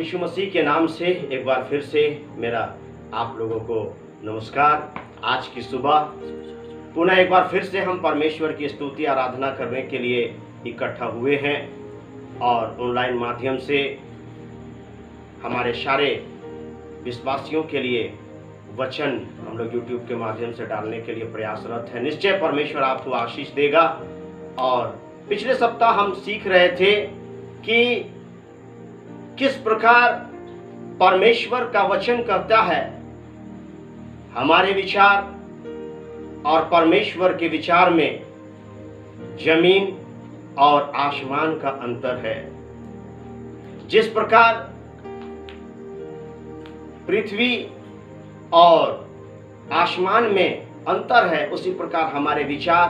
प्रभु यीशु मसीह के नाम से एक बार फिर से मेरा आप लोगों को नमस्कार। आज की सुबह पुनः एक बार फिर से हम परमेश्वर की स्तुति आराधना करने के लिए इकट्ठा हुए हैं और ऑनलाइन माध्यम से हमारे सारे विश्वासियों के लिए वचन हम लोग YouTube के माध्यम से डालने के लिए प्रयासरत हैं। निश्चय परमेश्वर आपको आशीष देगा। और पिछले सप्ताह हम सीख रहे थे कि किस प्रकार परमेश्वर का वचन कहता है हमारे विचार और परमेश्वर के विचार में जमीन और आसमान का अंतर है। जिस प्रकार पृथ्वी और आसमान में अंतर है, उसी प्रकार हमारे विचार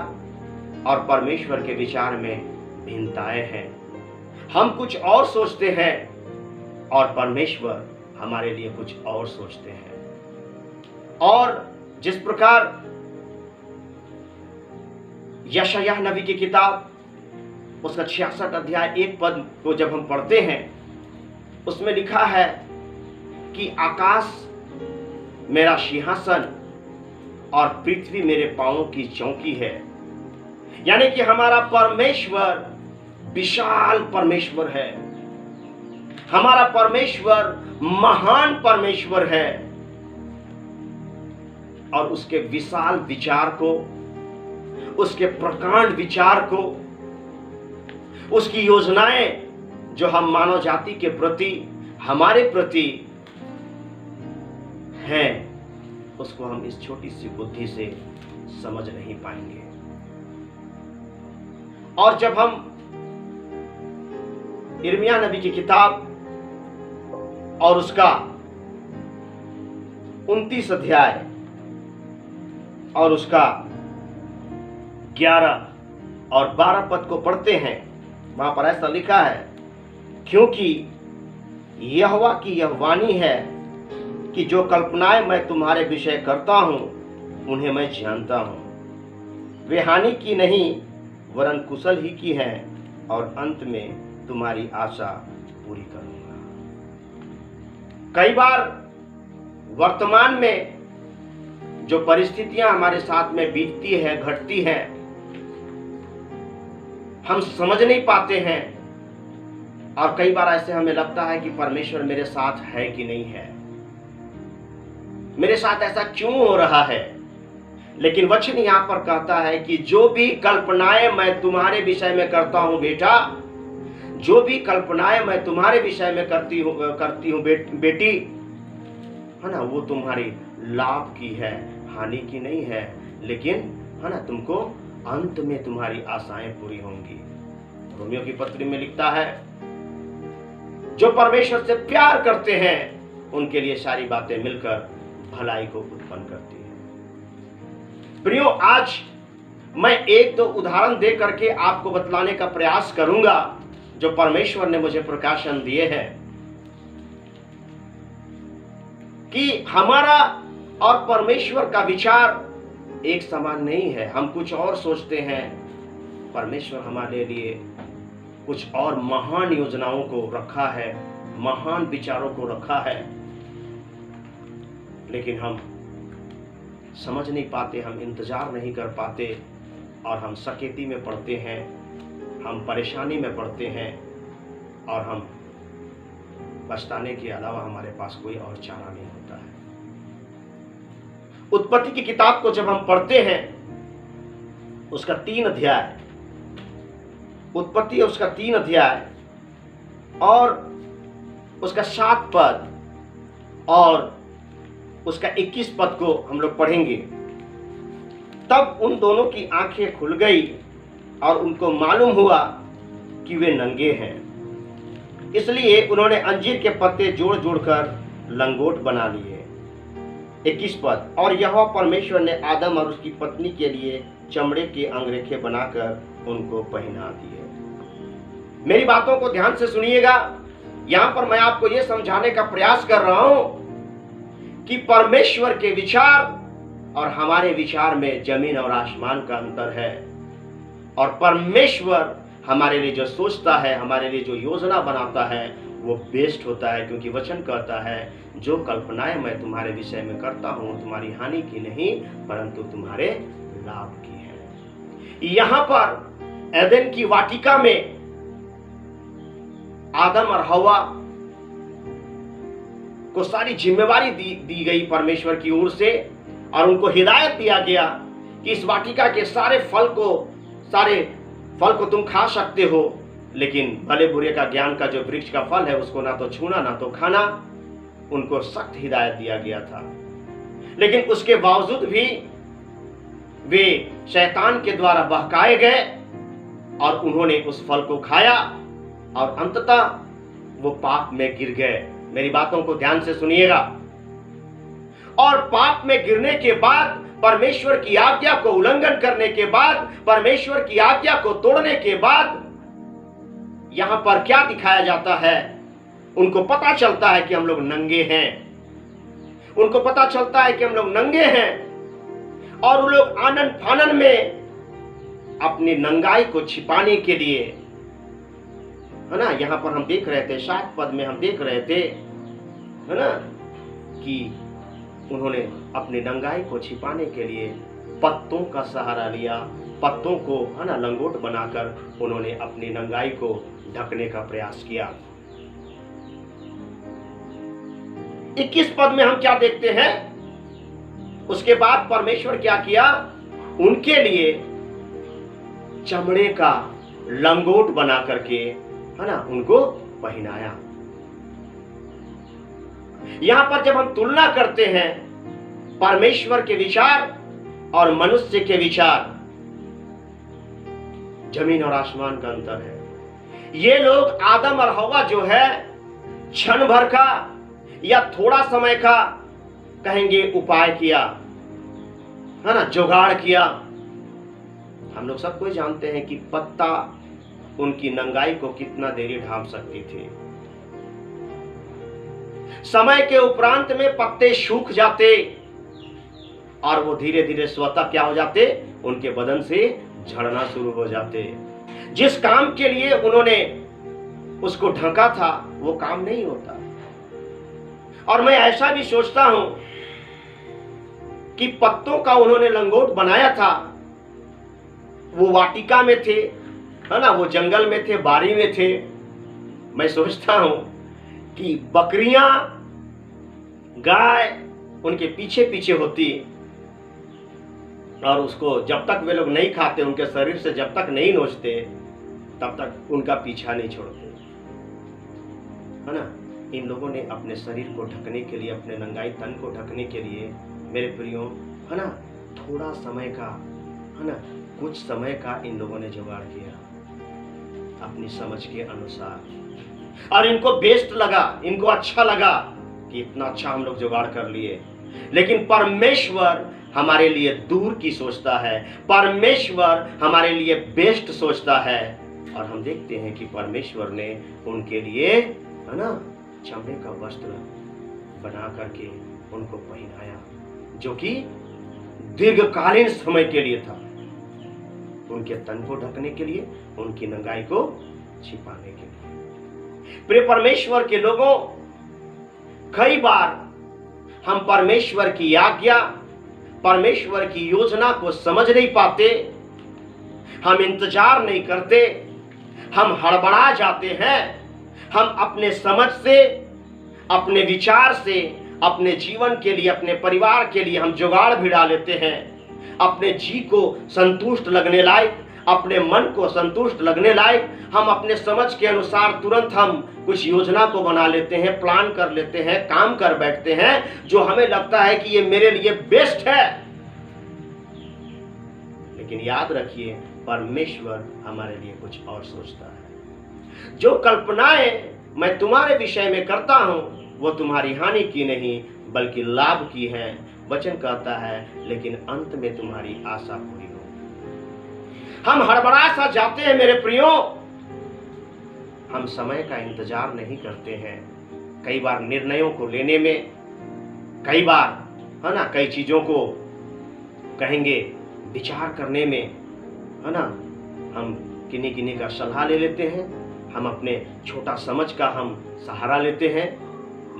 और परमेश्वर के विचार में भिन्नताएं हैं। हम कुछ और सोचते हैं और परमेश्वर हमारे लिए कुछ और सोचते हैं। और जिस प्रकार यशायाह नबी की किताब उसका 66 अध्याय 1 पद को जब हम पढ़ते हैं, उसमें लिखा है कि आकाश मेरा सिंहासन और पृथ्वी मेरे पांवों की चौकी है। यानी कि हमारा परमेश्वर विशाल परमेश्वर है, हमारा परमेश्वर महान परमेश्वर है। और उसके विशाल विचार को, उसके प्रकांड विचार को, उसकी योजनाएं जो हम मानव जाति के प्रति, हमारे प्रति हैं, उसको हम इस छोटी सी बुद्धि से समझ नहीं पाएंगे। और जब हम यिर्मयाह नबी की किताब और उसका 29 अध्याय और उसका 11 और 12 पद को पढ़ते हैं, वहां पर ऐसा लिखा है, क्योंकि यहोवा की यह वाणी है कि जो कल्पनाएं मैं तुम्हारे विषय करता हूं उन्हें मैं जानता हूं। वे हानि की नहीं वरन कुशल ही की है, और अंत में तुम्हारी आशा पूरी करूंगा। कई बार वर्तमान में जो परिस्थितियां हमारे साथ में बीतती है, घटती हैं, हम समझ नहीं पाते हैं। और कई बार ऐसे हमें लगता है कि परमेश्वर मेरे साथ है कि नहीं है, मेरे साथ ऐसा क्यों हो रहा है। लेकिन वचन यहां पर कहता है कि जो भी कल्पनाएं मैं तुम्हारे विषय में करता हूं बेटा, जो भी कल्पनाएं मैं तुम्हारे विषय में करती हूं बेटी, है ना, वो तुम्हारी लाभ की है, हानि की नहीं है। लेकिन है ना, तुमको अंत में तुम्हारी आशाएं पूरी होंगी। रोमियो की पत्री में लिखता है, जो परमेश्वर से प्यार करते हैं उनके लिए सारी बातें मिलकर भलाई को उत्पन्न करती है। प्रियो, आज मैं एक दो उदाहरण दे करके आपको बतलाने का प्रयास करूंगा जो परमेश्वर ने मुझे प्रकाशन दिए हैं कि हमारा और परमेश्वर का विचार एक समान नहीं है। हम कुछ और सोचते हैं, परमेश्वर हमारे लिए कुछ और महान योजनाओं को रखा है, महान विचारों को रखा है। लेकिन हम समझ नहीं पाते, हम इंतजार नहीं कर पाते, और हम सकेती में पड़ते हैं, हम परेशानी में पड़ते हैं, और हम पछताने के अलावा हमारे पास कोई और चारा नहीं होता है। उत्पत्ति की किताब को जब हम पढ़ते हैं, उसका 3 अध्याय, उत्पत्ति उसका 3 अध्याय और उसका 7 पद और उसका 21 पद को हम लोग पढ़ेंगे। तब उन दोनों की आंखें खुल गई और उनको मालूम हुआ कि वे नंगे हैं। इसलिए उन्होंने अंजीर के पत्ते जोड़ जोड़कर लंगोट बना लिए। 21 पद, और यहोवा परमेश्वर ने आदम और उसकी पत्नी के लिए चमड़े के अंगरखे बनाकर उनको पहना दिए। मेरी बातों को ध्यान से सुनिएगा। यहां पर मैं आपको यह समझाने का प्रयास कर रहा हूं कि परमेश्वर के विचार और हमारे विचार में जमीन और आसमान का अंतर है। और परमेश्वर हमारे लिए जो सोचता है, हमारे लिए जो योजना बनाता है, वो बेस्ट होता है, क्योंकि वचन कहता है जो कल्पनाएं मैं तुम्हारे विषय में करता हूं तुम्हारी हानि की नहीं परंतु तुम्हारे लाभ की है। यहां पर एदेन की वाटिका में आदम और हवा को सारी जिम्मेवारी दी गई परमेश्वर की ओर से, और उनको हिदायत दिया गया कि इस वाटिका के सारे फल को तुम खा सकते हो, लेकिन भले बुरे का ज्ञान का जो वृक्ष का फल है उसको ना तो छूना ना तो खाना। उनको सख्त हिदायत दिया गया था, लेकिन उसके बावजूद भी वे शैतान के द्वारा बहकाए गए और उन्होंने उस फल को खाया और अंततः वो पाप में गिर गए। मेरी बातों को ध्यान से सुनिएगा। और पाप में गिरने के बाद, परमेश्वर की आज्ञा को उल्लंघन करने के बाद, परमेश्वर की आज्ञा को तोड़ने के बाद यहां पर क्या दिखाया जाता है? उनको पता चलता है कि हम लोग नंगे हैं। उनको पता चलता है कि हम लोग नंगे हैं, और वो लोग आनन फानन में अपनी नंगाई को छिपाने के लिए, है ना, यहां पर हम देख रहे थे 7 पद में हम देख रहे थे, है ना, कि उन्होंने अपनी नंगाई को छिपाने के लिए पत्तों का सहारा लिया। पत्तों को, है ना, लंगोट बनाकर उन्होंने अपनी नंगाई को ढकने का प्रयास किया। 21 पद में हम क्या देखते हैं? उसके बाद परमेश्वर क्या किया? उनके लिए चमड़े का लंगोट बना करके, है ना, उनको पहनाया। यहां पर जब हम तुलना करते हैं परमेश्वर के विचार और मनुष्य के विचार, जमीन और आसमान का अंतर है। ये लोग आदम और हवा जो है क्षण भर का या थोड़ा समय का कहेंगे उपाय किया, है ना, जुगाड़ किया। हम लोग सब कोई जानते हैं कि पत्ता उनकी नंगाई को कितना देरी ढांप सकती थी। समय के उपरांत में पत्ते सूख जाते और वो धीरे धीरे स्वतः क्या हो जाते? उनके बदन से झड़ना शुरू हो जाते। जिस काम के लिए उन्होंने उसको ढका था वो काम नहीं होता। और मैं ऐसा भी सोचता हूं कि पत्तों का उन्होंने लंगोट बनाया था, वो वाटिका में थे, है ना, वो जंगल में थे, बारी में थे। मैं सोचता हूं कि बकरियां, गाय उनके पीछे पीछे होती और उसको जब तक वे लोग नहीं खाते, उनके शरीर से जब तक नहीं नोचते तब तक उनका पीछा नहीं छोड़ते, है ना। इन लोगों ने अपने शरीर को ढकने के लिए, अपने नंगाई तन को ढकने के लिए, मेरे प्रियो, है ना, थोड़ा समय का, है ना, कुछ समय का इन लोगों ने जुगाड़ किया अपनी समझ के अनुसार, और इनको बेस्ट लगा, इनको अच्छा लगा कि इतना अच्छा हम लोग जुगाड़ कर लिए। लेकिन परमेश्वर हमारे लिए दूर की सोचता है, परमेश्वर हमारे लिए बेस्ट सोचता है। और हम देखते हैं कि परमेश्वर ने उनके लिए, है ना, चमड़े का वस्त्र बना करके उनको पहनाया, जो कि दीर्घकालीन समय के लिए था, उनके तन को ढकने के लिए, उनकी नंगाई को छिपाने के लिए। प्रिय परमेश्वर के लोगों, कई बार हम परमेश्वर की आज्ञा, परमेश्वर की योजना को समझ नहीं पाते, हम इंतजार नहीं करते, हम हड़बड़ा जाते हैं, हम अपने समझ से, अपने विचार से, अपने जीवन के लिए, अपने परिवार के लिए हम जुगाड़ भिड़ा लेते हैं। अपने जी को संतुष्ट लगने लायक, अपने मन को संतुष्ट लगने लायक हम अपने समझ के अनुसार तुरंत हम कुछ योजना को बना लेते हैं, प्लान कर लेते हैं, काम कर बैठते हैं, जो हमें लगता है कि ये मेरे लिए बेस्ट है। लेकिन याद रखिए, परमेश्वर हमारे लिए कुछ और सोचता है। जो कल्पनाएं मैं तुम्हारे विषय में करता हूं वो तुम्हारी हानि की नहीं बल्कि लाभ की है, वचन कहता है, लेकिन अंत में तुम्हारी आशा पूरी हो। हम हड़बड़ा सा जाते हैं मेरे प्रियो, हम समय का इंतजार नहीं करते हैं। कई बार निर्णयों को लेने में, कई बार, है ना, कई चीजों को कहेंगे विचार करने में, है ना, हम किन्हीं किन्हीं का सलाह ले लेते हैं, हम अपने छोटा समझ का हम सहारा लेते हैं,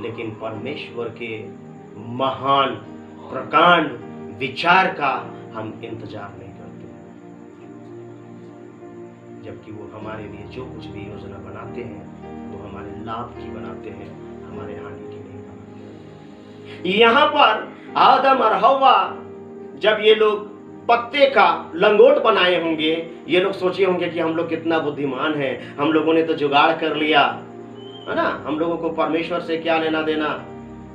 लेकिन परमेश्वर के महान प्रकांड विचार का हम इंतजार नहीं करते, जबकि वो हमारे लिए जो कुछ भी योजना बनाते हैं वो हमारे लाभ की बनाते हैं, हमारे हानि की नहीं बनाते। यहाँ पर आदम और हव्वा जब ये लोग पत्ते का लंगोट बनाए होंगे, ये लोग सोचे होंगे कि हम लोग कितना बुद्धिमान हैं, हम लोगों ने तो जुगाड़ कर लिया है ना, हम लोगों को परमेश्वर से क्या लेना देना।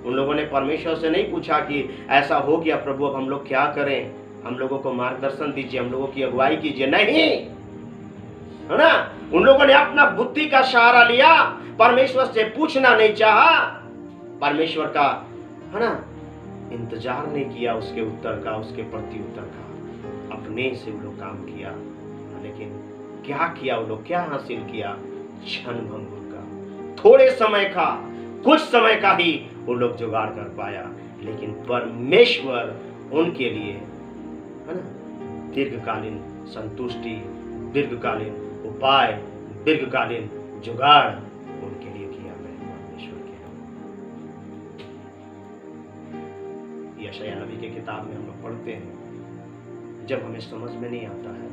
उन लोगों ने परमेश्वर से नहीं पूछा कि ऐसा हो गया प्रभु, अब हम लोग क्या करें, हम लोगों को मार्गदर्शन दीजिए, हम लोगों की अगुवाई कीजिए, नहीं, है ना। उन लोगों ने अपना बुद्धि का सहारा लिया, परमेश्वर से पूछना नहीं चाहा, परमेश्वर का, है ना, इंतजार नहीं किया उसके उत्तर का, उसके प्रति उत्तर का, अपने से वो लोग काम किया। लेकिन क्या किया वो लोग, क्या हासिल किया, क्षण भंगुर का, थोड़े समय का, कुछ समय का ही वो लोग जुगाड़ कर पाया, लेकिन परमेश्वर उनके लिए, है ना, दीर्घकालीन संतुष्टि, दीर्घकालीन उपाय, दीर्घकालीन जुगाड़ उनके लिए किया। मैं परमेश्वर के यशायाह नबी के किताब में हम लोग पढ़ते हैं, जब हमें समझ में नहीं आता है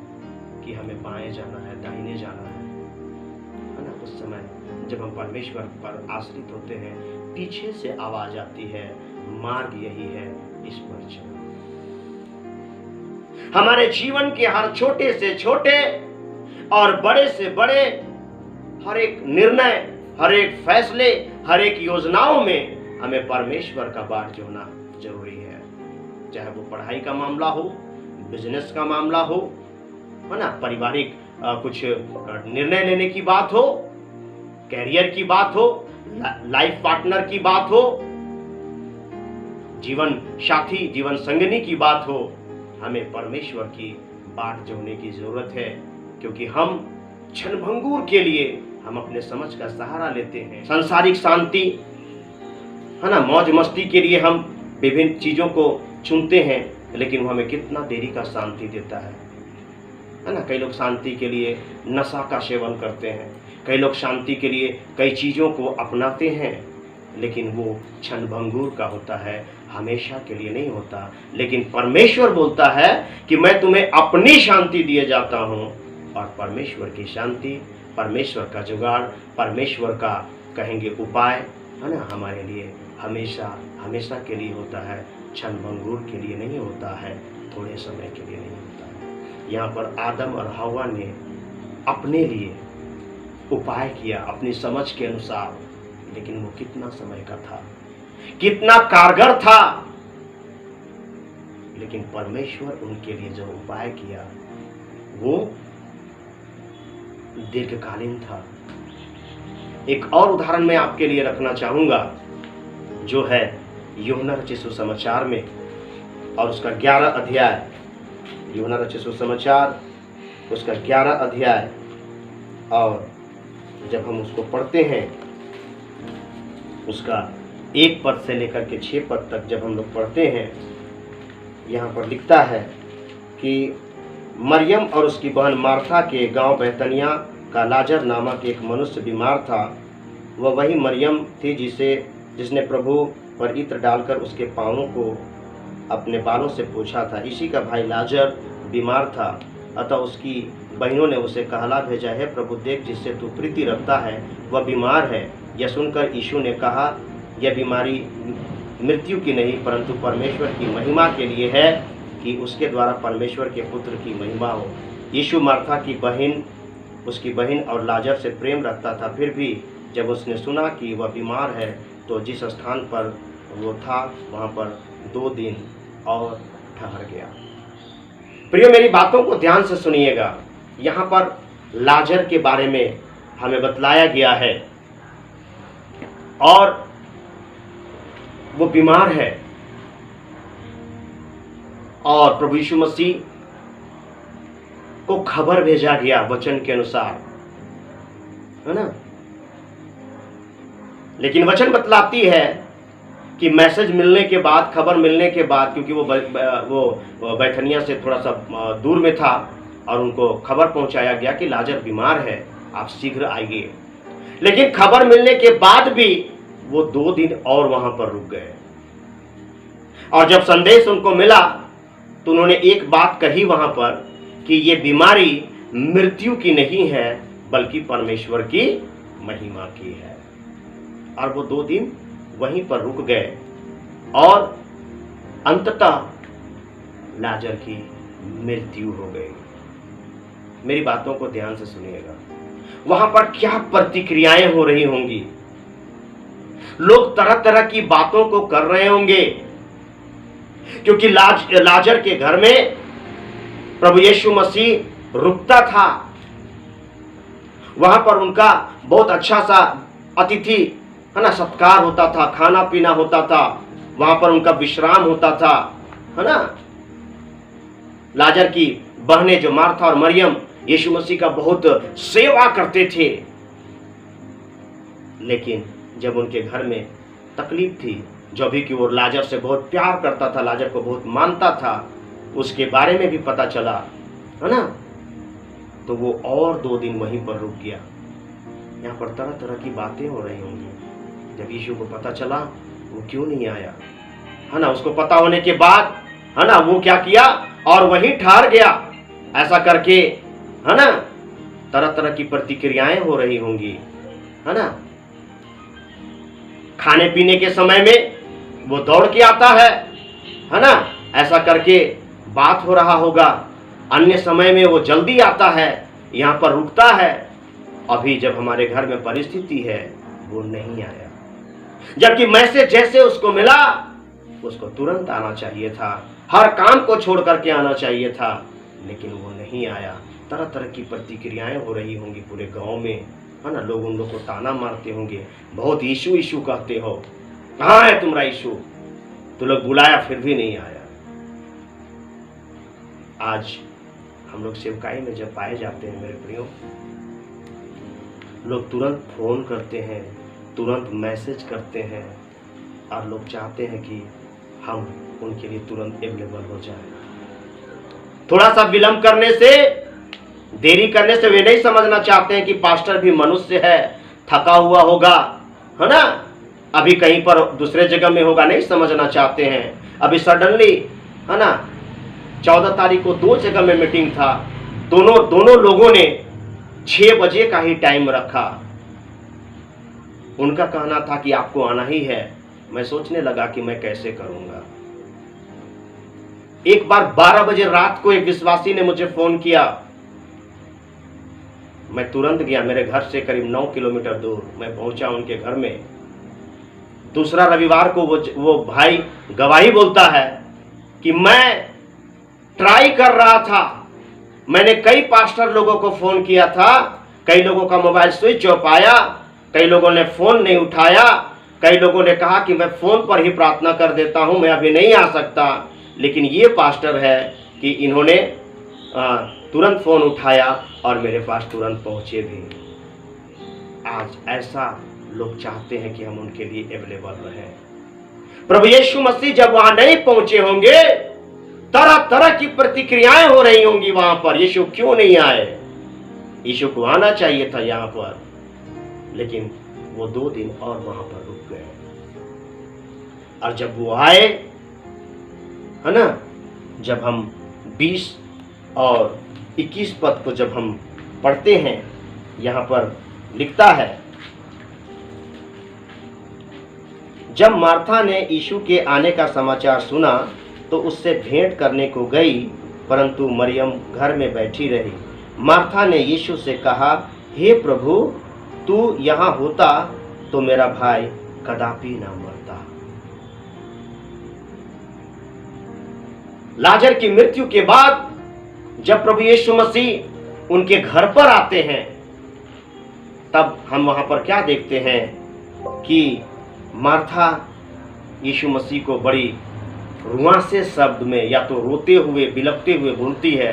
कि हमें बाएं जाना है, दाहिने जाना है ना, उस समय जब हम परमेश्वर पर आश्रित होते हैं, पीछे से आवाज आती है, मार्ग यही है, इस पर चलो। हमारे जीवन के हर छोटे से छोटे और बड़े से बड़े हर एक निर्णय, हर एक फैसले, हर एक योजनाओं में हमें परमेश्वर का बाट जोड़ना जरूरी है। चाहे वो पढ़ाई का मामला हो, बिजनेस का मामला हो, है ना, पारिवारिक कुछ निर्णय लेने की बात हो, कैरियर की बात हो, लाइफ पार्टनर की बात हो, जीवन साथी, जीवन संगनी की बात हो, हमें परमेश्वर की बाट जोड़ने की जरूरत है, क्योंकि हम क्षणभंगुर के लिए हम अपने समझ का सहारा लेते हैं। सांसारिक शांति, है ना, मौज मस्ती के लिए हम विभिन्न चीजों को चुनते हैं, लेकिन वो हमें कितना देरी का शांति देता है ना। कई लोग शांति के लिए नशा का सेवन करते हैं, कई लोग शांति के लिए कई चीज़ों को अपनाते हैं, लेकिन वो क्षणभंगुर का होता है, हमेशा के लिए नहीं होता। लेकिन परमेश्वर बोलता है कि मैं तुम्हें अपनी शांति दिए जाता हूँ, और परमेश्वर की शांति, परमेश्वर का जुगाड़, परमेश्वर का कहेंगे उपाय, है ना, हमारे लिए हमेशा हमेशा के लिए होता है, क्षणभंगुर के लिए नहीं होता है, थोड़े समय के लिए नहीं होता है। यहाँ पर आदम और हव्वा ने अपने लिए उपाय किया अपनी समझ के अनुसार, लेकिन वो कितना समय का था, कितना कारगर था, लेकिन परमेश्वर उनके लिए जो उपाय किया वो दीर्घकालीन था। एक और उदाहरण मैं आपके लिए रखना चाहूंगा, जो है यूहन्ना रचित सुसमाचार में, और उसका 11 अध्याय, यूहन्ना रचित सुसमाचार उसका 11 अध्याय, और जब हम उसको पढ़ते हैं, उसका 1 पद से लेकर के 6 पद तक जब हम लोग पढ़ते हैं, यहाँ पर लिखता है कि मरियम और उसकी बहन मार्था के गांव बैतनिया का लाजर नामक एक मनुष्य बीमार था। वह वही मरियम थी जिसने प्रभु पर इत्र डालकर उसके पांवों को अपने बालों से पोंछा था। इसी का भाई लाजर बीमार था, अतः उसकी बहनों ने उसे कहला भेजा, है प्रभु देख, जिससे तू प्रीति रखता है वह बीमार है। यह सुनकर यीशु ने कहा, यह बीमारी मृत्यु की नहीं परंतु परमेश्वर की महिमा के लिए है, कि उसके द्वारा परमेश्वर के पुत्र की महिमा हो। यीशु मार्था की बहन, उसकी बहन और लाजर से प्रेम रखता था। फिर भी जब उसने सुना कि वह बीमार है, तो जिस स्थान पर वो था वहाँ पर 2 दिन और ठहर गया। प्रिय, मेरी बातों को ध्यान से सुनिएगा। यहाँ पर लाजर के बारे में हमें बतलाया गया है, और वो बीमार है, और प्रभु यीशु मसीह को खबर भेजा गया वचन के अनुसार, है ना। लेकिन वचन बतलाती है कि मैसेज मिलने के बाद, खबर मिलने के बाद, क्योंकि वो बैथनिया से थोड़ा सा दूर में था, और उनको खबर पहुंचाया गया कि लाजर बीमार है, आप शीघ्र आइए। लेकिन खबर मिलने के बाद भी वो 2 दिन और वहां पर रुक गए। और जब संदेश उनको मिला तो उन्होंने एक बात कही वहां पर कि ये बीमारी मृत्यु की नहीं है बल्कि परमेश्वर की महिमा की है। और वो 2 दिन वहीं पर रुक गए और अंततः लाजर की मृत्यु हो गई। मेरी बातों को ध्यान से सुनिएगा। वहां पर क्या प्रतिक्रियाएं हो रही होंगी। लोग तरह तरह की बातों को कर रहे होंगे, क्योंकि लाजर के घर में प्रभु यीशु मसीह रुकता था। वहां पर उनका बहुत अच्छा सा अतिथि है ना सत्कार होता था, खाना पीना होता था, वहां पर उनका विश्राम होता था, है ना। लाजर की बहनें जो मार्था और मरियम यीशु मसीह का बहुत सेवा करते थे। लेकिन जब उनके घर में तकलीफ थी, जो भी कि वो लाजर से बहुत प्यार करता था, लाजर को बहुत मानता था, उसके बारे में भी पता चला, है ना, तो वो और 2 दिन वहीं पर रुक गया। यहाँ पर तरह तरह की बातें हो रही होंगी। जब यीशु को पता चला वो क्यों नहीं आया, है ना, उसको पता होने के बाद, है ना, वो क्या किया और वहीं ठहर गया। ऐसा करके, है ना, तरह तरह की प्रतिक्रियाएं हो रही होंगी, है ना। खाने पीने के समय में वो दौड़ के आता है ना, ऐसा करके बात हो रहा होगा। अन्य समय में वो जल्दी आता है, यहाँ पर रुकता है। अभी जब हमारे घर में परिस्थिति है वो नहीं आया, जबकि मैसेज जैसे उसको मिला उसको तुरंत आना चाहिए था, हर काम को छोड़ करके आना चाहिए था, लेकिन वो नहीं आया। तरह तरह की प्रतिक्रियाएं हो रही होंगी पूरे गांव में, है ना। लोग उन लोग को ताना मारते होंगे, बहुत यीशु यीशु कहते हो, कहाँ है तुम्हारा यीशु, तो लोग बुलाया फिर भी नहीं आया। आज हम लोग सेवकाई में जब पाए जाते हैं मेरे प्रियो, लोग तुरंत फोन करते हैं, तुरंत मैसेज करते हैं, और लोग चाहते हैं कि हम उनके लिए तुरंत अवेलेबल हो जाए। थोड़ा सा विलंब करने से, देरी करने से वे नहीं समझना चाहते हैं कि पास्टर भी मनुष्य है, थका हुआ होगा, है ना, अभी कहीं पर दूसरे जगह में होगा, नहीं समझना चाहते हैं। अभी सडनली, है ना, 14 तारीख को 2 जगह में मीटिंग था, दोनों लोगों ने 6 बजे का ही टाइम रखा। उनका कहना था कि आपको आना ही है। मैं सोचने लगा कि मैं कैसे करूंगा। एक बार 12 बजे रात को एक विश्वासी ने मुझे फोन किया, मैं तुरंत गया। मेरे घर से करीब 9 किलोमीटर दूर मैं पहुंचा उनके घर में। दूसरा रविवार को वो भाई गवाही बोलता है कि मैं ट्राई कर रहा था, मैंने कई पास्टर लोगों को फोन किया था, कई लोगों का मोबाइल स्विच ऑफ आया, कई लोगों ने फोन नहीं उठाया, कई लोगों ने कहा कि मैं फोन पर ही प्रार्थना कर देता हूं, मैं अभी नहीं आ सकता। लेकिन ये पास्टर है कि इन्होंने तुरंत फोन उठाया और मेरे पास तुरंत पहुंचे भी। आज ऐसा लोग चाहते हैं कि हम उनके लिए अवेलेबल रहें। प्रभु यीशु मसीह जब वहां नहीं पहुंचे होंगे, तरह तरह की प्रतिक्रियाएं हो रही होंगी वहां पर, यीशु क्यों नहीं आए। यीशु को आना चाहिए था यहां पर, लेकिन वो 2 दिन और वहां पर रुक गए। और जब वो आए, है ना, जब हम 20 और 21 पद को जब हम पढ़ते हैं, यहां पर लिखता है, जब मार्था ने यीशु के आने का समाचार सुना तो उससे भेंट करने को गई, परंतु मरियम घर में बैठी रही। मार्था ने यीशु से कहा, हे प्रभु, तू यहाँ होता तो मेरा भाई कदापि ना मरता। लाजर की मृत्यु के बाद जब प्रभु यीशु मसीह उनके घर पर आते हैं, तब हम वहां पर क्या देखते हैं कि मार्था यीशु मसीह को बड़ी रुआंसे शब्द में, या तो रोते हुए बिलखते हुए बोलती है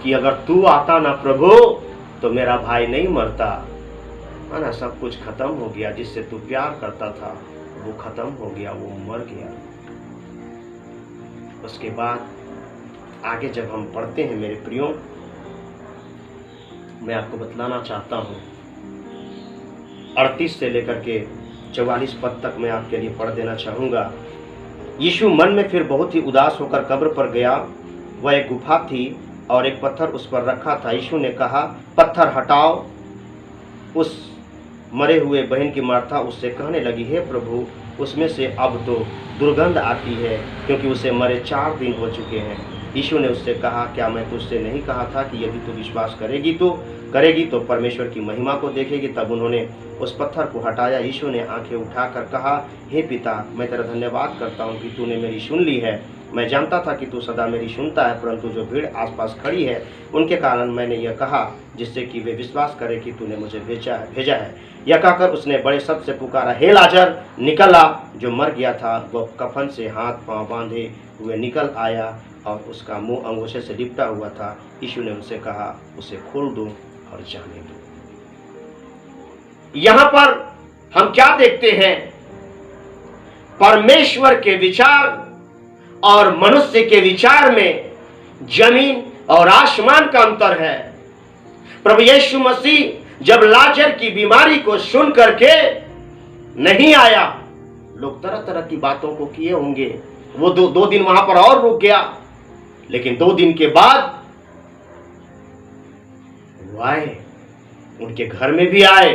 कि अगर तू आता ना प्रभु तो मेरा भाई नहीं मरता, है ना। सब कुछ खत्म हो गया, जिससे तू प्यार करता था वो खत्म हो गया, वो मर गया। उसके बाद आगे जब हम पढ़ते हैं मेरे प्रियो, मैं आपको बतलाना चाहता हूँ। 38 से लेकर के 44 पद तक मैं आपके लिए पढ़ देना चाहूँगा। यीशु मन में फिर बहुत ही उदास होकर कब्र पर गया। वह एक गुफा थी और एक पत्थर उस पर रखा था। यीशु ने कहा, पत्थर हटाओ। उस मरे हुए बहन की मार्था उससे कहने लगी, हे प्रभु, उसमें से अब तो दुर्गंध आती है, क्योंकि उसे मरे 4 दिन हो चुके हैं। यीशु ने उससे कहा, क्या मैं तुझसे नहीं कहा था कि यदि तू विश्वास करेगी तो परमेश्वर की महिमा को देखेगी। तब उन्होंने उस पत्थर को हटाया। यीशु ने आंखें उठाकर कहा, हे पिता, मैं तेरा धन्यवाद करता हूँ कि तूने मेरी सुन ली है। मैं जानता था कि तू सदा मेरी सुनता है, परंतु जो भीड़ आसपास खड़ी है उनके कारण मैंने यह कहा, जिससे कि वे विश्वास करें कि तूने मुझे भेजा है। यह कहकर उसने बड़े शब्द से पुकारा, हे लाजर, निकल आ। जो मर गया था वह कफन से हाथ पांव बांधे हुए निकल आया और उसका मुंह अंगूठे से लिपटा हुआ था। यीशु ने उनसे कहा, उसे खोल दो और जाने दो। यहां पर हम क्या देखते हैं? परमेश्वर के विचार और मनुष्य के विचार में जमीन और आसमान का अंतर है। प्रभु यीशु मसीह जब लाजर की बीमारी को सुन करके नहीं आया, लोग तरह तरह की बातों को किए होंगे। वो दो दिन वहां पर और रुक गया, लेकिन 2 दिन के बाद वो आए, उनके घर में भी आए।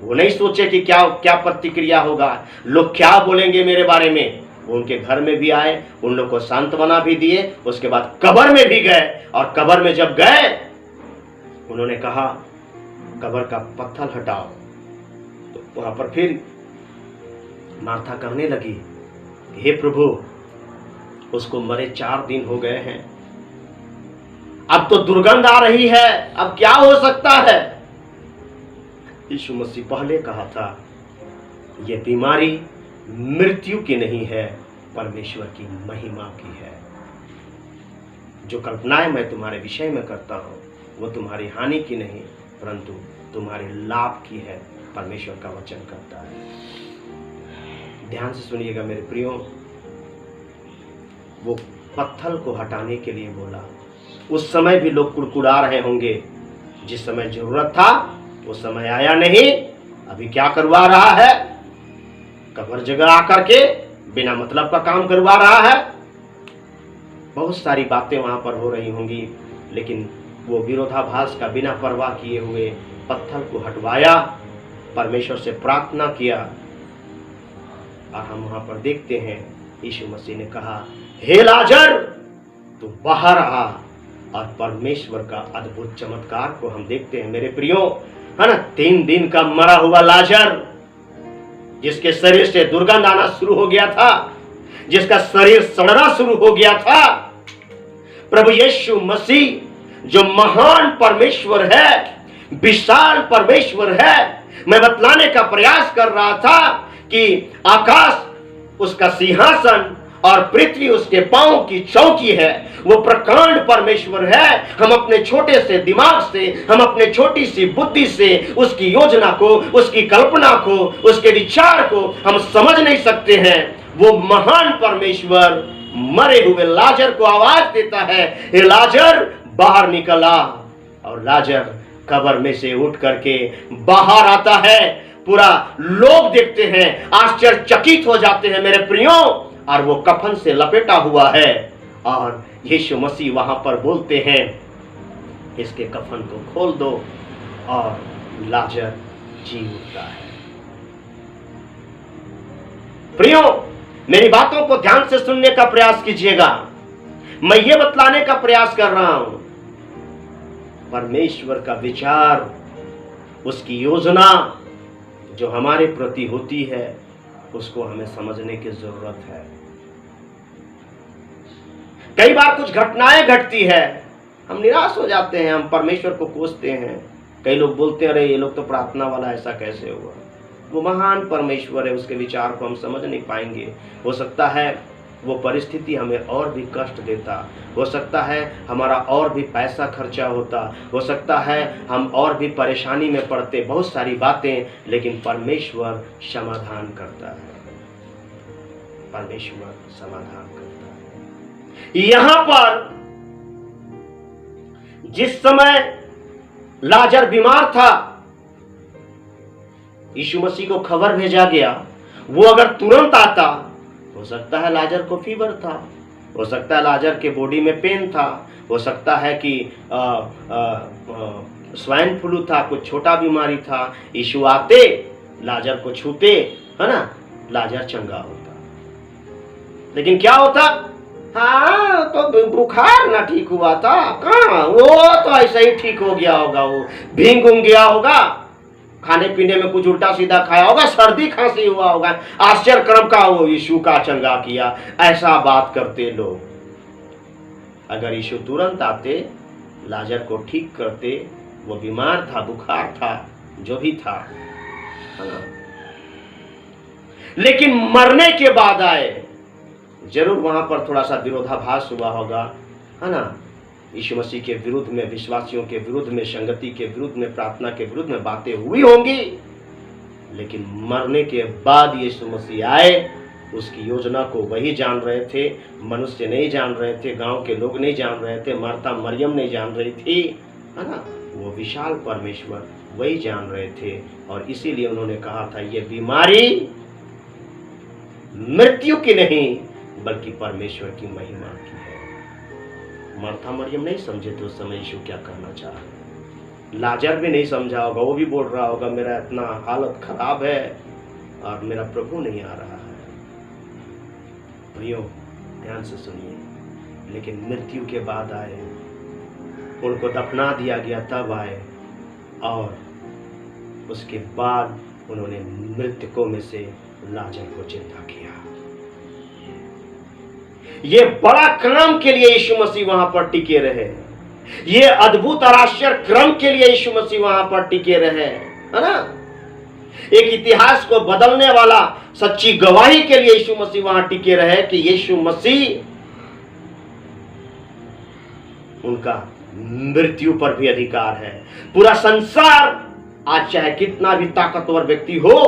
वो नहीं सोचे कि क्या प्रतिक्रिया होगा, लोग क्या बोलेंगे मेरे बारे में। वो उनके घर में भी आए, उन लोग को सांत्वना भी दिए। उसके बाद कब्र में भी गए, और कब्र में जब गए उन्होंने कहा, कब्र का पत्थर हटाओ। तो वहां पर फिर मार्था कहने लगी, हे प्रभु, उसको मरे 4 दिन हो गए हैं, अब तो दुर्गंध आ रही है, अब क्या हो सकता है? यीशु मसीह पहले कहा था, यह बीमारी मृत्यु की नहीं है, परमेश्वर की महिमा की है। जो कल्पनाएं मैं तुम्हारे विषय में करता हूं वो तुम्हारी हानि की नहीं, परंतु तुम्हारे लाभ की है, परमेश्वर का वचन करता है। ध्यान से सुनिएगा मेरे प्रियो, वो पत्थर को हटाने के लिए बोला। उस समय भी लोग कुड़कुड़ा रहे होंगे, जिस समय जरूरत था वो समय आया नहीं, अभी क्या करवा रहा है? कब्र जगह आकर के बिना मतलब का काम करवा रहा है। बहुत सारी बातें वहां पर हो रही होंगी, लेकिन वो विरोधाभास का बिना परवाह किए हुए पत्थर को हटवाया, परमेश्वर से प्रार्थना किया। और हम वहां पर देखते हैं यीशु मसीह ने कहा, हे लाजर, तू बाहर आ। और परमेश्वर का अद्भुत चमत्कार को हम देखते हैं मेरे प्रियो, है ना। 3 दिन का मरा हुआ लाजर, जिसके शरीर से दुर्गंध आना शुरू हो गया था, जिसका शरीर सड़ना शुरू हो गया था, प्रभु यीशु मसीह जो महान परमेश्वर है, विशाल परमेश्वर है। मैं बतलाने का प्रयास कर रहा था कि आकाश उसका सिंहासन और पृथ्वी उसके पांव की चौकी है। वो प्रकांड परमेश्वर है। हम अपने छोटे से दिमाग से, हम अपने छोटी सी बुद्धि से उसकी योजना को, उसकी कल्पना को, उसके विचार को हम समझ नहीं सकते हैं। वो महान परमेश्वर मरे हुए लाजर को आवाज देता है, हे लाजर, बाहर निकल आ। और लाजर कब्र में से उठ करके बाहर आता है। पूरा लोग देखते हैं, आश्चर्यचकित हो जाते हैं मेरे प्रियो, और वो कफन से लपेटा हुआ है। और यीशु मसीह वहां पर बोलते हैं, इसके कफन को खोल दो, और लाजर जी उठता है। प्रियो, मेरी बातों को ध्यान से सुनने का प्रयास कीजिएगा। मैं ये बतलाने का प्रयास कर रहा हूं, परमेश्वर का विचार, उसकी योजना जो हमारे प्रति होती है, उसको हमें समझने की जरूरत है। कई बार कुछ घटनाएं घटती है, हम निराश हो जाते हैं, हम परमेश्वर को कोसते हैं। कई लोग बोलते हैं, अरे ये लोग तो प्रार्थना वाला, ऐसा कैसे हुआ? वो महान परमेश्वर है, उसके विचार को हम समझ नहीं पाएंगे। हो सकता है वो परिस्थिति हमें और भी कष्ट देता, हो सकता है हमारा और भी पैसा खर्चा होता, हो सकता है हम और भी परेशानी में पड़ते, बहुत सारी बातें, लेकिन परमेश्वर समाधान करता है। परमेश्वर समाधान करता है। यहां पर जिस समय लाजर बीमार था, यीशु मसीह को खबर भेजा गया, वो अगर तुरंत आता, हो सकता है लाजर को फीवर था, हो सकता है लाजर के बॉडी में पेन था, हो सकता है कि स्वाइन फ्लू था, कुछ छोटा बीमारी था। यीशु आते, लाजर को छूते, है ना, लाजर चंगा होता। लेकिन क्या होता? हाँ, तो बुखार ना ठीक हुआ था, कहाँ, वो तो ऐसे ही ठीक हो गया होगा, वो भींग उंग गया होगा, खाने पीने में कुछ उल्टा सीधा खाया होगा, सर्दी खांसी हुआ होगा, आश्चर्य कर्म का वो यीशु का चंगा किया, ऐसा बात करते लोग। अगर यीशु तुरंत आते, लाजर को ठीक करते, वो बीमार था, बुखार था, जो भी था, है ना, लेकिन मरने के बाद आए, जरूर वहां पर थोड़ा सा विरोधाभास हुआ होगा, है ना, यीशु मसीह के विरुद्ध में, विश्वासियों के विरुद्ध में, संगति के विरुद्ध में, प्रार्थना के विरुद्ध में बातें हुई होंगी, लेकिन मरने के बाद यीशु मसीह आए। उसकी योजना को वही जान रहे थे, मनुष्य नहीं जान रहे थे, गांव के लोग नहीं जान रहे थे, मार्था मरियम नहीं जान रही थी, है ना, वो विशाल परमेश्वर वही जान रहे थे। और इसीलिए उन्होंने कहा था, ये बीमारी मृत्यु की नहीं बल्कि परमेश्वर की महिमा की है। मार्था मरियम नहीं समझे थे उस समय यीशु क्या करना चाह रहे। लाजर भी नहीं समझा होगा, वो भी बोल रहा होगा, मेरा इतना हालत खराब है और मेरा प्रभु नहीं आ रहा है। प्रियो, ध्यान से सुनिए, लेकिन मृत्यु के बाद आए, उनको दफना दिया गया, तब आए, और उसके बाद उन्होंने मृतकों में से लाजर को जिंदा किया। ये बड़ा काम के लिए यीशु मसीह वहां पर टिके रहे, ये अद्भुत और आश्चर्य क्रम के लिए यीशु मसीह वहां पर टिके रहे, है ना, एक इतिहास को बदलने वाला सच्ची गवाही के लिए यीशु मसीह वहां टिके रहे कि यीशु मसीह, उनका मृत्यु पर भी अधिकार है। पूरा संसार आज चाहे कितना भी ताकतवर व्यक्ति हो,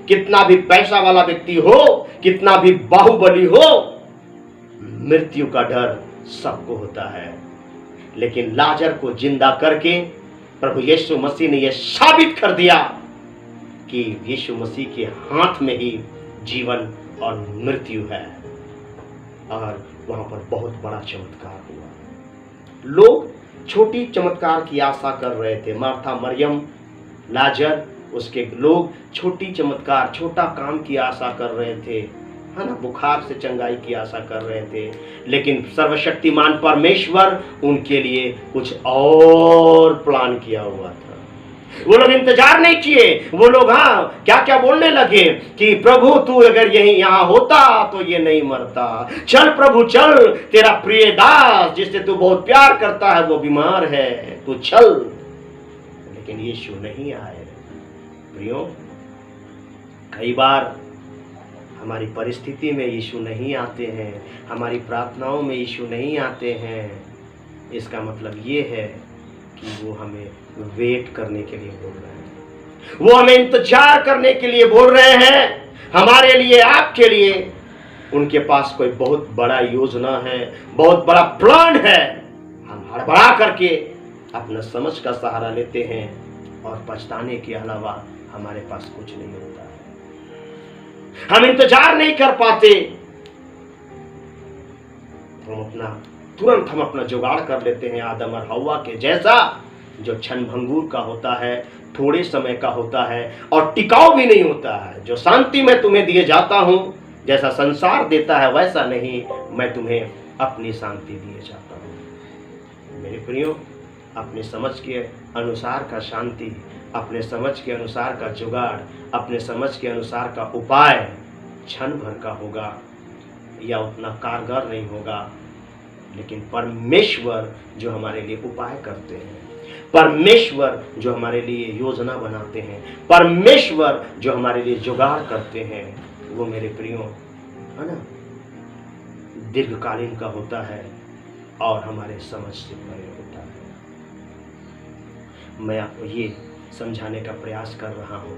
कितना भी पैसा वाला व्यक्ति हो, कितना भी बाहुबली हो, मृत्यु का डर सबको होता है, लेकिन लाजर को जिंदा करके प्रभु यीशु मसीह ने यह साबित कर दिया कि यीशु मसीह के हाथ में ही जीवन और मृत्यु है। और वहां पर बहुत बड़ा चमत्कार हुआ। लोग छोटी चमत्कार की आशा कर रहे थे, मार्था मरियम, लाजर, उसके लोग छोटी चमत्कार, छोटा काम की आशा कर रहे थे, है ना, बुखार से चंगाई की आशा कर रहे थे, लेकिन सर्वशक्तिमान परमेश्वर उनके लिए कुछ और प्लान किया हुआ था। वो लोग इंतजार नहीं किए, वो लोग हाँ क्या क्या बोलने लगे कि प्रभु तू अगर यही यहाँ होता तो ये नहीं मरता, चल प्रभु चल, तेरा प्रिय दास जिससे तू बहुत प्यार करता है वो बीमार है, तू चल। लेकिन यीशु नहीं आए। प्रियो, कई बार हमारी परिस्थिति में यीशु नहीं आते हैं, हमारी प्रार्थनाओं में यीशु नहीं आते हैं, इसका मतलब ये है कि वो हमें वेट करने के लिए बोल रहे हैं, वो हमें इंतजार करने के लिए बोल रहे हैं, हमारे लिए, आपके लिए। उनके पास कोई बहुत बड़ा योजना है, बहुत बड़ा प्लान है। हम हड़बड़ा करके अपना समझ का सहारा लेते हैं और पछताने के अलावा हमारे पास कुछ नहीं होता है। हम इंतजार नहीं कर पाते, हम अपना जुगाड़ कर लेते हैं, आदम और हव्वा के जैसा, जो क्षण भंगुर का होता है, थोड़े समय का होता है और टिकाऊ भी नहीं होता है। जो शांति मैं तुम्हें दिए जाता हूं, जैसा संसार देता है वैसा नहीं, मैं तुम्हें अपनी शांति दिए जाता हूं। मेरे प्रियो, अपने समझ के अनुसार का शांति, अपने समझ के अनुसार का जुगाड़, अपने समझ के अनुसार का उपाय क्षण भर का होगा या उतना कारगर नहीं होगा, लेकिन परमेश्वर जो हमारे लिए उपाय करते हैं, परमेश्वर जो हमारे लिए योजना बनाते हैं, परमेश्वर जो हमारे लिए जुगाड़ करते हैं, वो मेरे प्रियो, है ना, दीर्घकालीन का होता है और हमारे समझ से परे होता है। मैं आपको ये समझाने का प्रयास कर रहा हूं,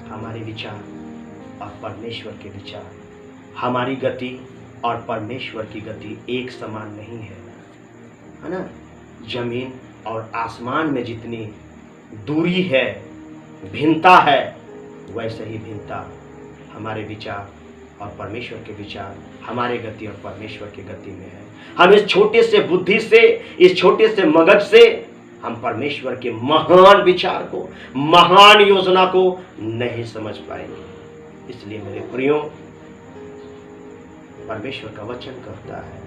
हमारे विचार और परमेश्वर के विचार, हमारी गति और परमेश्वर की गति एक समान नहीं है, है ना। जमीन और आसमान में जितनी दूरी है, भिन्नता है, वैसे ही भिन्नता हमारे विचार और परमेश्वर के विचार, हमारे गति और परमेश्वर की गति में है। हम इस छोटे से बुद्धि से, इस छोटे से मगज से हम परमेश्वर के महान विचार को, महान योजना को नहीं समझ पाएंगे। इसलिए मेरे प्रियो, परमेश्वर का वचन कहता है,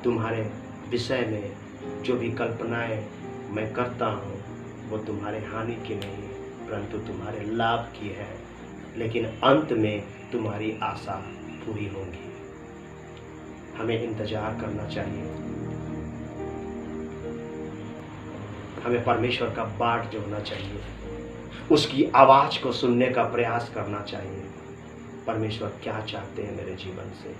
तुम्हारे विषय में जो भी कल्पनाएं मैं करता हूँ वो तुम्हारे हानि की नहीं परंतु तुम्हारे लाभ की है, लेकिन अंत में तुम्हारी आशा पूरी होगी। हमें इंतजार करना चाहिए, हमें परमेश्वर का बाट जोड़ना चाहिए, उसकी आवाज को सुनने का प्रयास करना चाहिए। परमेश्वर क्या चाहते हैं मेरे जीवन से,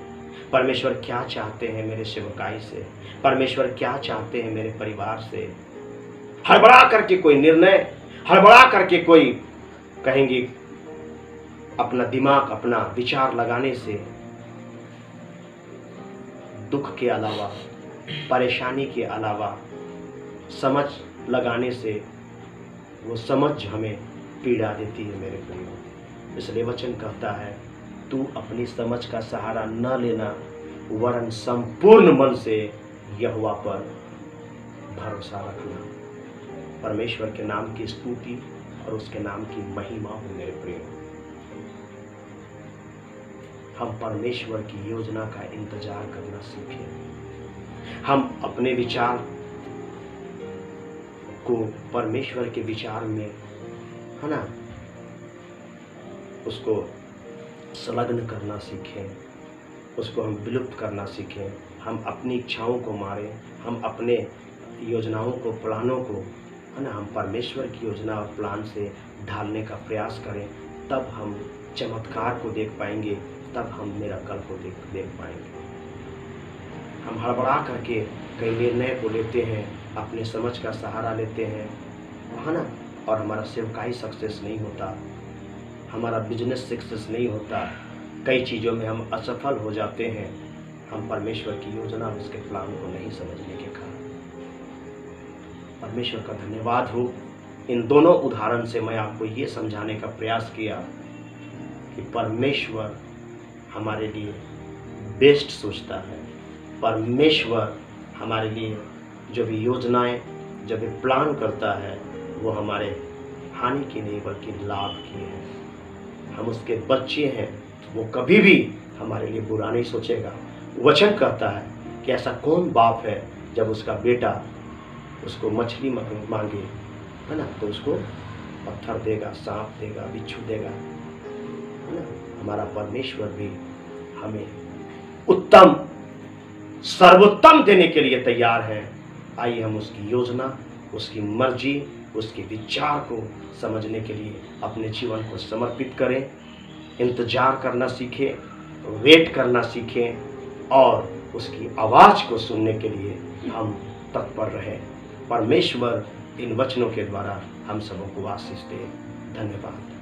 परमेश्वर क्या चाहते हैं मेरे सेवकाई से, परमेश्वर क्या चाहते हैं मेरे परिवार से। हड़बड़ा करके कोई निर्णय, हड़बड़ा करके कोई कहेंगे अपना दिमाग, अपना विचार लगाने से दुख के अलावा, परेशानी के अलावा समझ लगाने से वो समझ हमें पीड़ा देती है मेरे प्रियो। इसलिए वचन कहता है, तू अपनी समझ का सहारा न लेना, वरन संपूर्ण मन से यहोवा पर भरोसा रखना। परमेश्वर के नाम की स्तुति और उसके नाम की महिमा हो मेरे प्रियो। हम परमेश्वर की योजना का इंतजार करना सीखें। हम अपने विचार को परमेश्वर के विचार में, है ना, उसको संलग्न करना सीखें, उसको हम विलुप्त करना सीखें। हम अपनी इच्छाओं को मारें, हम अपने योजनाओं को, प्लानों को, है ना, हम परमेश्वर की योजना और प्लान से ढालने का प्रयास करें। तब हम चमत्कार को देख पाएंगे, तब हम मिरेकल को देख पाएंगे। हम हड़बड़ा करके कई निर्णय को लेते हैं, अपने समझ का सहारा लेते हैं, है ना, और हमारा सेवकाई सक्सेस नहीं होता, हमारा बिजनेस सक्सेस नहीं होता, कई चीज़ों में हम असफल हो जाते हैं। हम परमेश्वर की योजना और उसके प्लान को नहीं समझने के कारण। परमेश्वर का धन्यवाद हो। इन दोनों उदाहरण से मैं आपको ये समझाने का प्रयास किया कि परमेश्वर हमारे लिए बेस्ट सोचता है। परमेश्वर हमारे लिए जो भी योजनाएं, जो भी प्लान करता है, वो हमारे हानि की नहीं बल्कि लाभ की है। हम उसके बच्चे हैं, वो कभी भी हमारे लिए बुरा नहीं सोचेगा। वचन कहता है कि ऐसा कौन बाप है जब उसका बेटा उसको मछली मांगे, है ना, तो उसको पत्थर देगा, सांप देगा, बिच्छू देगा, है ना। हमारा परमेश्वर भी हमें उत्तम, सर्वोत्तम देने के लिए तैयार है। आइए हम उसकी योजना, उसकी मर्जी, उसके विचार को समझने के लिए अपने जीवन को समर्पित करें। इंतजार करना सीखें, वेट करना सीखें और उसकी आवाज़ को सुनने के लिए हम तत्पर रहें। परमेश्वर इन वचनों के द्वारा हम सबों को आशीष दे। धन्यवाद।